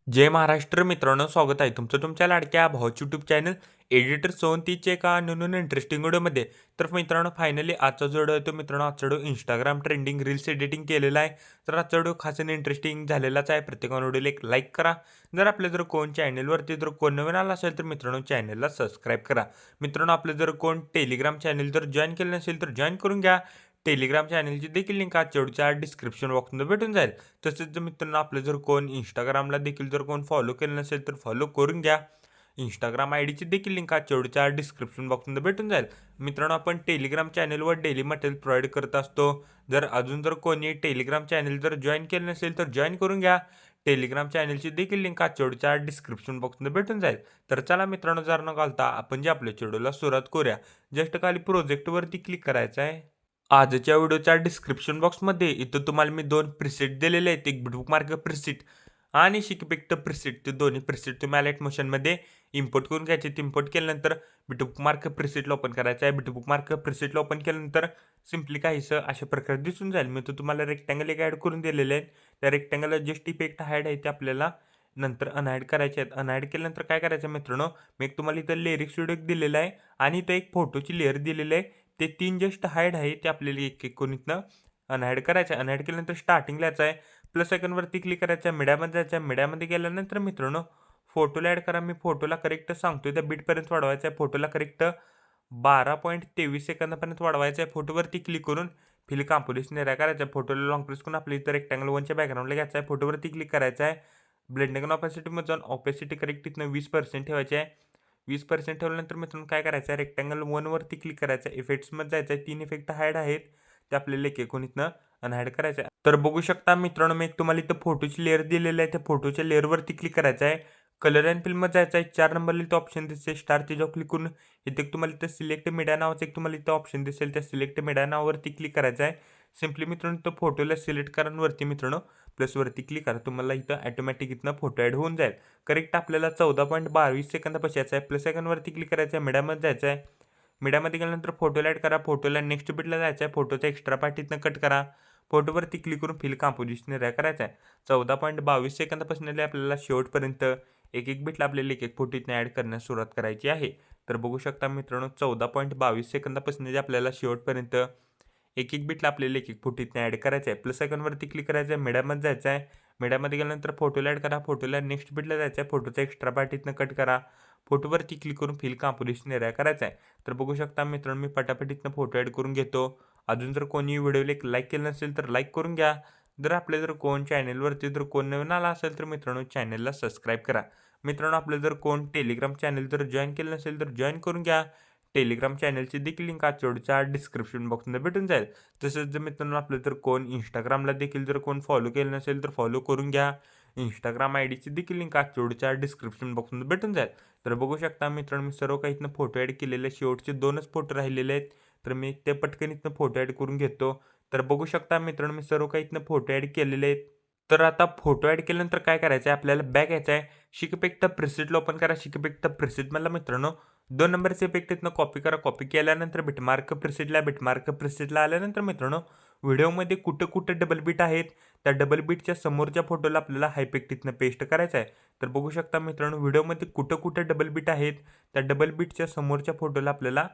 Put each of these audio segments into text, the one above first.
जय महाराष्ट्र मित्रांनो, स्वागत आहे तुमचं तुमच्या लाडक्या भावाच्या यूट्यूब चॅनल एडिटर 34च्या एका नवीन इंटरेस्टिंग व्हिडिओमध्ये. तर मित्रांनो, फायनली आजचा जो व्हिडिओ आहे मित्रांनो, आजचा video Instagram trending reels editing केलेला आहे. तर आजचा व्हिडिओ खास आणि इंटरेस्टिंग झालेलाच आहे. प्रत्येकाने व्हिडिओला एक लाईक करा. जर आपल्या जर कोण चॅनलवरती जर कोण नवीन आला असेल तर मित्रांनो चॅनलला सबस्क्राईब करा. मित्रांनो, आपलं जर कोण टेलिग्राम चॅनल जर जॉईन केलं नसेल तर जॉईन करून घ्या. टेलिग्राम चॅनलची देखील लिंक आजच्या व्हिडिओच्या डिस्क्रिप्शन बॉक्समध्ये भेटून जाईल. तसेच जर मित्रांनो आपलं जर कोण इंस्टाग्रामला देखील जर कोण फॉलो केलं नसेल तर फॉलो करून घ्या. इंस्टाग्राम आय डीची देखील लिंक आजच्या व्हिडिओच्या डिस्क्रिप्शन बॉक्समध्ये भेटून जाईल. मित्रांनो, आपण टेलिग्राम चॅनलवर डेली मटेरियल प्रोव्हाइड करत असतो. जर अजून जर कोणी टेलिग्राम चॅनल जर जॉईन केलं नसेल तर जॉईन करून घ्या. टेलिग्राम चॅनलची देखील लिंक आजच्या व्हिडिओच्या डिस्क्रिप्शन बॉक्समध्ये भेटून जाईल. तर चला मित्रांनो, जर न घालता आपण जे आपल्या व्हिडिओला सुरुवात करूया. जस्ट खाली प्रोजेक्टवरती क्लिक करायचं आहे. आजच्या व्हिडिओच्या डिस्क्रिप्शन बॉक्समध्ये इथं तुम्हाला मी 2 प्रिसेट दिलेले आहेत. एक बुकमार्क प्रिसेट आणि शिकपिक्ट प्रिसेट. ते दोन्ही प्रिसेट तुम्ही लाईट मोशनमध्ये इम्पोर्ट करून घ्यायचे. इम्पोर्ट केल्यानंतर बुकमार्क प्रिसेटला ओपन करायचं आहे. बुकमार्क प्रिसेटला ओपन केल्यानंतर सिम्पली काहीसं अशा प्रकारे दिसून जाईल. मी तो तुम्हाला रेक्टँगल एक ॲड करून दिलेले आहेत. त्या रेक्टँगलला जस्ट इफेक्ट हाईड आहे ते आपल्याला नंतर अनहाईड करायचे आहेत. अनहाईड केल्यानंतर काय करायचं मित्रांनो, मी एक तुम्हाला इथं लिरिक्स व्हिडिओ दिलेला आहे आणि इथं एक फोटोची लेअर दिलेली आहे. ते 3 जस्ट हाईड आहे ते आपल्याला एक एक करून इथनं अनहाईड करायचं आहे. अनहाईड केल्यानंतर स्टार्टिंगला यायचं आहे. प्लस आयकॉनवरती क्लिक करायचं आहे. मीडियामध्ये जायचं आहे. मीडियामध्ये गेल्यानंतर मित्रांनो फोटोला ॲड करा. मी फोटोला करेक्ट सांगतोय त्या बीटपर्यंत वाढवायचं आहे. फोटोला करेक्ट 12.23 सेकंदापर्यंत वाढवायचं आहे. फोटोवरती क्लिक करून फिल कंपोजिशन एरिया करायचा आहे. फोटोला लॉंग प्रेस करून आपल्या इथं रेक्टँगल 1च्या बॅकग्राऊंडला घ्यायचं आहे. फोटोवरती क्लिक करायचं आहे. ब्लेंडिंग अँड ऑपॅसिटीमध्ये जाऊन ऑपॅसिटी करेक्ट इथनं 20% ठेवायची आहे. 20% ठेवल्यानंतर मित्रांनो काय करायचं आहे, रेक्टँगल 1वरती क्लिक करायचं आहे. इफेक्ट्समध्ये जायचं आहे. 3 इफेक्ट हाईड आहेत ते आपल्याला एक एकूण इथनं अनहाईड करायचं आहे. तर बघू शकता मित्रांनो, मी तुम्हाला इथं फोटोची लेअर दिलेली आहे. त्या फोटोच्या लेअरवरती क्लिक करायचं आहे. कलर अँड फिल्ममध्ये जायचं आहे. 4 नंबरला इथं ऑप्शन दिसते स्टार, त्याच्यावर क्लिक करून इथे तुम्हाला इथं सिलेक्ट मीडिया नावाचं एक तुम्हाला इथं ऑप्शन दिसेल. त्या सिलेक्ट मीडिया नावावरती क्लिक करायचं आहे. सिम्पली मित्रांनो इथं फोटोला सिलेक्ट करा वरती मित्रांनो प्लसवरती क्लिक करा. तुम्हाला इथं ऑटोमॅटिक इथनं फोटो ॲड होऊन जाईल. करेक्ट आपल्याला 14.22 सेकंदापाशी यायचं आहे. प्लस आयकॉनवरती क्लिक करायचं आहे. मीडियामध्ये जायचं आहे. मीडियामध्ये गेल्यानंतर फोटोला ॲड करा. फोटोला नेक्स्ट बीटला जायचं आहे. फोटोचा एक्स्ट्रा पार्ट इथनं कट करा. फोटोवरती क्लिक करून फिल कंपोजिशन एरिया करायचा आहे. 14.22 सेकंदापासून आपल्याला शेवटपर्यंत एक एक बीटला आपल्याला एक एक फोटो इथनं ॲड करण्यास सुरुवात करायची आहे. तर बघू शकता मित्रांनो, 14.22 सेकंदापासून जे आपल्याला शेवटपर्यंत एक एक बीटला आपल्याला एक एक फोटो इथनं ॲड करायचा आहे. प्लस आयकॉनवरती क्लिक करायचं आहे. मीडियामध्ये जायचं आहे. मीडियामध्ये गेल्यानंतर फोटोला ॲड करा. फोटोला नेक्स्ट बीटला जायचं आहे. फोटोचा एक्स्ट्रा पार्ट इथनं कट करा. फोटोवरती क्लिक करून फिल कंपोजिशन एरिया करायचा आहे. तर बघू शकता मित्रांनो, मी पटापट इथनं फोटो ॲड करून घेतो. अजून जर कोणी व्हिडिओला एक लाईक केलं नसेल तर लाईक करून घ्या. जर आपल्या जर कोण चॅनलवरती जर कोण नवीन आला असेल तर मित्रांनो चॅनलला सबस्क्राईब करा. मित्रांनो, आपलं जर कोण टेलिग्राम चॅनल जर जॉईन केलं नसेल तर जॉईन करून घ्या. टेलिग्राम चॅनलची देखील लिंक आजच्या व्हिडिओच्या डिस्क्रिप्शन बॉक्समध्ये भेटून जाईल. तसेच जर मित्रांनो आपलं जर कोण इंस्टाग्रामला देखील जर कोण फॉलो केलं नसेल तर फॉलो करून घ्या. इंस्टाग्राम आय डीची देखील लिंक आजच्या व्हिडिओच्या डिस्क्रिप्शन बॉक्समध्ये भेटून जाईल. तर बघू शकता मित्रांनो, मी सर्व काही इथनं फोटो ॲड केलेले शेवटचे 2च फोटो राहिलेले आहेत. तर मी ते पटकन इथनं फोटो ॲड करून घेतो. तर बघू शकता मित्रांनो, मी सर्व काही इथनं फोटो ॲड केलेले आहेत. तर आता फोटो ॲड केल्यानंतर काय करायचं आहे, आपल्याला बॅक यायचं आहे. शिकपिक्ट प्रिसेटला ओपन करा. शिकपिक्ट प्रिसेटमधला मित्रांनो 2 नंबरचे इफेक्ट इथनं कॉपी करा. कॉपी केल्यानंतर बिटमार्क प्रिसेटला आल्यानंतर मित्रांनो व्हिडिओमध्ये कुठं कुठं डबल बीट आहेत त्या डबल बीटच्या समोरच्या फोटोला आपल्याला हा इफेक्ट इथनं पेस्ट करायचा आहे. तर बघू शकता मित्रांनो, व्हिडिओमध्ये कुठं कुठं डबल बीट आहेत त्या डबल बीटच्या समोरच्या फोटोला आपल्याला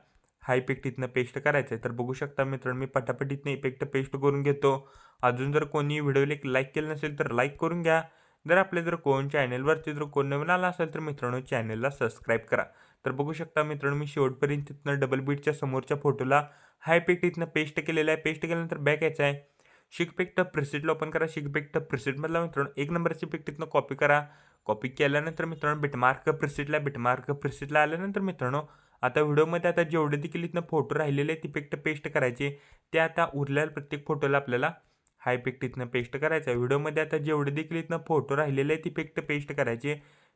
हा इफेक्ट इथनं पेस्ट करायचा आहे. तर बघू शकता मित्रांनो, मी पटापट इथनं इफेक्ट पेस्ट करून घेतो. अजून जर कोणी व्हिडिओला एक लाईक केलं नसेल तर लाईक करून घ्या. जर कोण चॅनलवरती कोण नवीन आला असेल तर मित्रांनो चॅनलला सबस्क्राईब करा. तर बघू शकता मित्रांनो मी शेवटपर्यंत तिथनं डबल बीटच्या समोरच्या फोटोला हा इफेक्ट इथनं पेस्ट केलेला आहे. पेस्ट केल्यानंतर बॅक यायचं आहे. शिक इफेक्ट प्रिसेटला ओपन करा. शिक इफेक्ट प्रिसेटमधला मित्रांनो 1 नंबरची इफेक्ट इथनं कॉपी करा. कॉपी केल्यानंतर मित्रांनो बिटमार्क प्रिसेटला आल्यानंतर मित्रांनो आता व्हिडिओमध्ये आता जेवढे देखील इथनं फोटो राहिलेले आहेत इफेक्ट पेस्ट करायचे. ते आता उरलेल्या प्रत्येक फोटोला आपल्याला हा इफेक्ट इथनं पेस्ट करायचा आहे. व्हिडिओमध्ये आता जेवढे देखील इथनं फोटो राहिलेले आहेत इफेक्ट पेस्ट करायचे.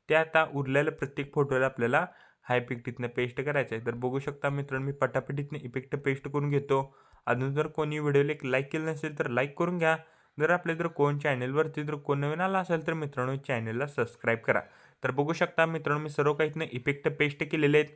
ते आता उरलेल्या प्रत्येक फोटोला आपल्याला हा इफेक्ट इथनं पेस्ट करायचा आहे. तर बघू शकता मित्रांनो मी पटापट इथनं इफेक्ट पेस्ट करून घेतो. अजून जर कोणी व्हिडिओला एक लाईक केलं नसेल तर लाईक करून घ्या. कोण चॅनलवरती कोण नवीन आला असेल तर मित्रांनो चॅनलला सबस्क्राईब करा. तर बघू शकता मित्रांनो मी सर्व काही इथनं इफेक्ट पेस्ट केलेले आहेत.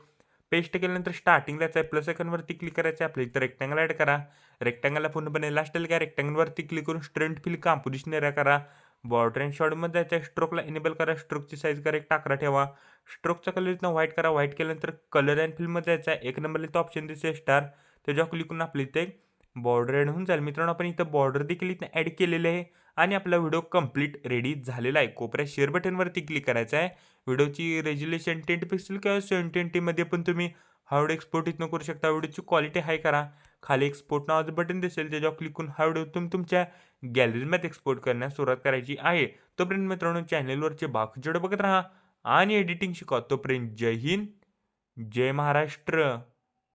पेस्ट केल्यानंतर स्टार्टिंगला जायचं आहे. प्लस आयकॉनवरती क्लिक करायचं आहे. आपल्या इथं रेक्टँगल ॲड करा. रेक्टँगलला पूर्णपणे लास्ट घ्या. रेक्टँगलवरती क्लिक करून स्ट्रेंथ फिल कंपोझिशन एरिया करा. बॉर्डर अँड शॉर्टमध्ये जायचं आहे. स्ट्रोकला इनेबल करा. स्ट्रोकची साईज करा 1 11 ठेवा. स्ट्रोकचा कलर इथनं व्हाईट करा. व्हाईट केल्यानंतर कलर अँड फिलमध्ये जायचं आहे. 1 नंबरला इथं ऑप्शन दिसेल स्टार. त्याच्यावर क्लिक करून आपल्या इथे बॉर्डर ॲड होऊन जाईल. मित्रांनो आपण इथं बॉर्डर देखील इथं ॲड केलेले आहे आणि आपला व्हिडिओ कंप्लीट रेडी झालेला आहे. कोपऱ्यात शेअर बटनवरती क्लिक करायचं आहे. व्हिडिओची रेझोल्यूशन 10 पिक्सेल किंवा 720मध्ये पण तुम्ही हा व्हिडिओ एक्सपोर्ट इथनं करू शकता. व्हिडिओची क्वालिटी हाय करा. खाली एक्सपोर्ट नावाचं बटन दिसेल त्याच्यावर क्लिक करून हा व्हिडिओ तुम्ही तुमच्या गॅलरीमध्ये एक्सपोर्ट करण्यास सुरुवात करायची आहे. तोपर्यंत मित्रांनो चॅनलवरचे बाकीचे व्हिडिओ बघत राहा आणि एडिटिंग शिका. तोपर्यंत जय हिंद, जय महाराष्ट्र.